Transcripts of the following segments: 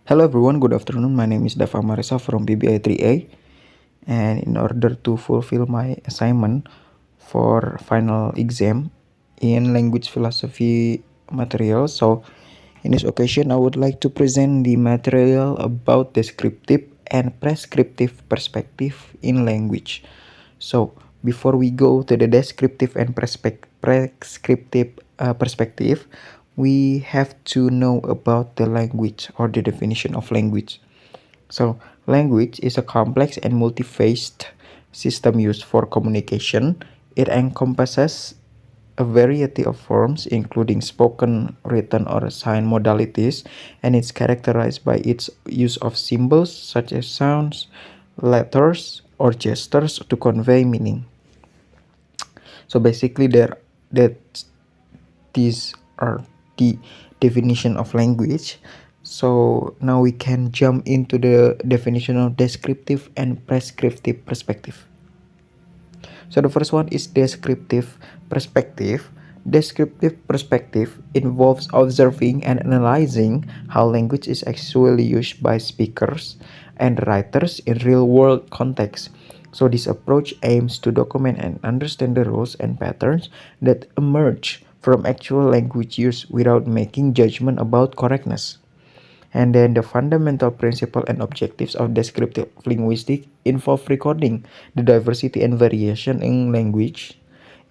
Hello everyone, good afternoon. My name is Daffa Maharesa from BBI 3A, and in order to fulfill my assignment for final exam in language philosophy material, so in this occasion I would like to present the material about descriptive and prescriptive perspective in language. So before we go to the descriptive and prescriptive perspective, we have to know about the language or the definition of language. So, language is a complex and multi-phased system used for communication. It encompasses a variety of forms, including spoken, written, or sign modalities, and it's characterized by its use of symbols such as sounds, letters, or gestures to convey meaning. So basically, that these are the definition of language. So now we can jump into the definition of descriptive and prescriptive perspective. So the first one is descriptive perspective. Descriptive perspective involves observing and analyzing how language is actually used by speakers and writers in real-world context. So this approach aims to document and understand the rules and patterns that emerge from actual language use without making judgment about correctness. And then the fundamental principle and objectives of descriptive linguistics involve recording the diversity and variation in language,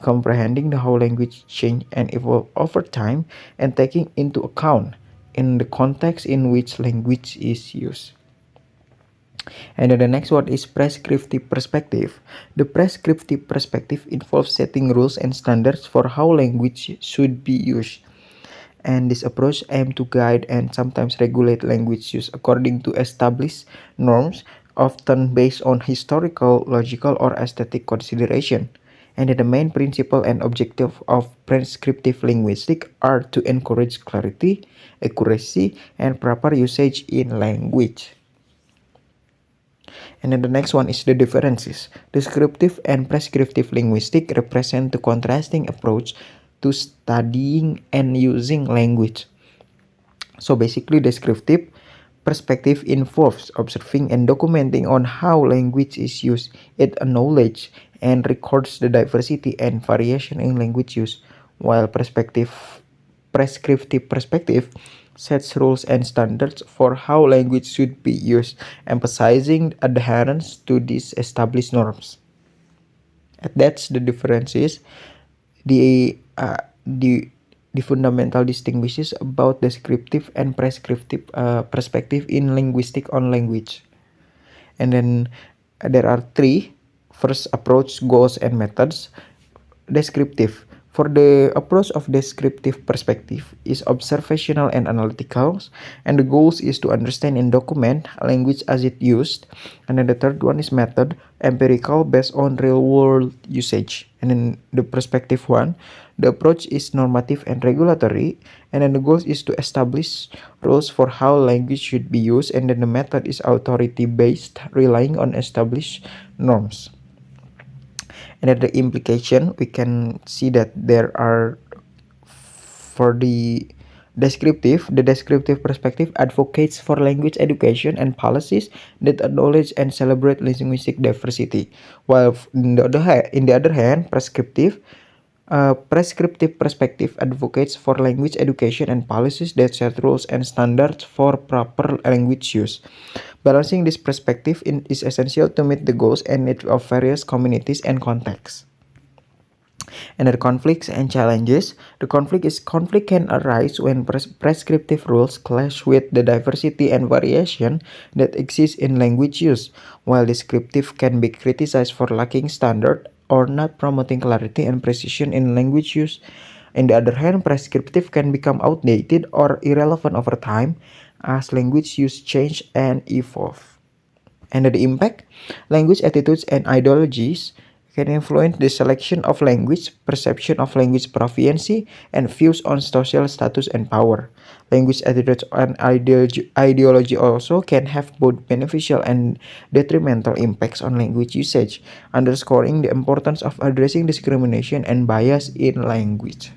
comprehending the how language change and evolve over time, and taking into account in the context in which language is used. And then the next one is prescriptive perspective. The prescriptive perspective involves setting rules and standards for how language should be used, and this approach aims to guide and sometimes regulate language use according to established norms, often based on historical, logical, or aesthetic consideration. And the main principle and objective of prescriptive linguistics are to encourage clarity, accuracy, and proper usage in language. And then the next one is the differences. Descriptive and prescriptive linguistics represent the contrasting approach to studying and using language. So basically, descriptive perspective involves observing and documenting on how language is used. It acknowledges and records the diversity and variation in language use, while prescriptive perspective sets rules and standards for how language should be used, emphasizing adherence to these established norms. And that's the differences. The the fundamental distinguishes about descriptive and prescriptive perspective in linguistic on language. And then there are three. First, approach, goals, and methods. Descriptive. For the approach of descriptive perspective is observational and analytical, and the goals is to understand and document language as it used. And then the third one is method, empirical based on real world usage. And then the perspective one, the approach is normative and regulatory, and then the goal is to establish rules for how language should be used, and then the method is authority based, relying on established norms. And at the implication, we can see that there are, for the descriptive perspective advocates for language education and policies that acknowledge and celebrate linguistic diversity, while in the other hand, prescriptive perspective advocates for language education and policies that set rules and standards for proper language use. Balancing this perspective is essential to meet the goals and needs of various communities and contexts. And the conflicts and challenges. Conflict can arise when prescriptive rules clash with the diversity and variation that exists in language use, while descriptive can be criticized for lacking standard or not promoting clarity and precision in language use. On the other hand, prescriptive can become outdated or irrelevant over time as language use change and evolve. And the impact, language attitudes and ideologies can influence the selection of language, perception of language proficiency, and views on social status and power. Language attitudes and ideology also can have both beneficial and detrimental impacts on language usage, underscoring the importance of addressing discrimination and bias in language.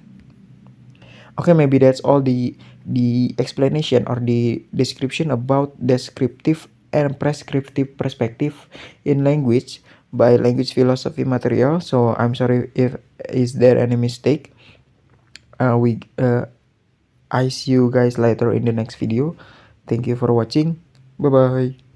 Okay, maybe that's all the the explanation or the description about descriptive and prescriptive perspective in language by language philosophy material. So I'm sorry if is there any mistake. We I see you guys later in the next video. Thank you for watching. Bye bye.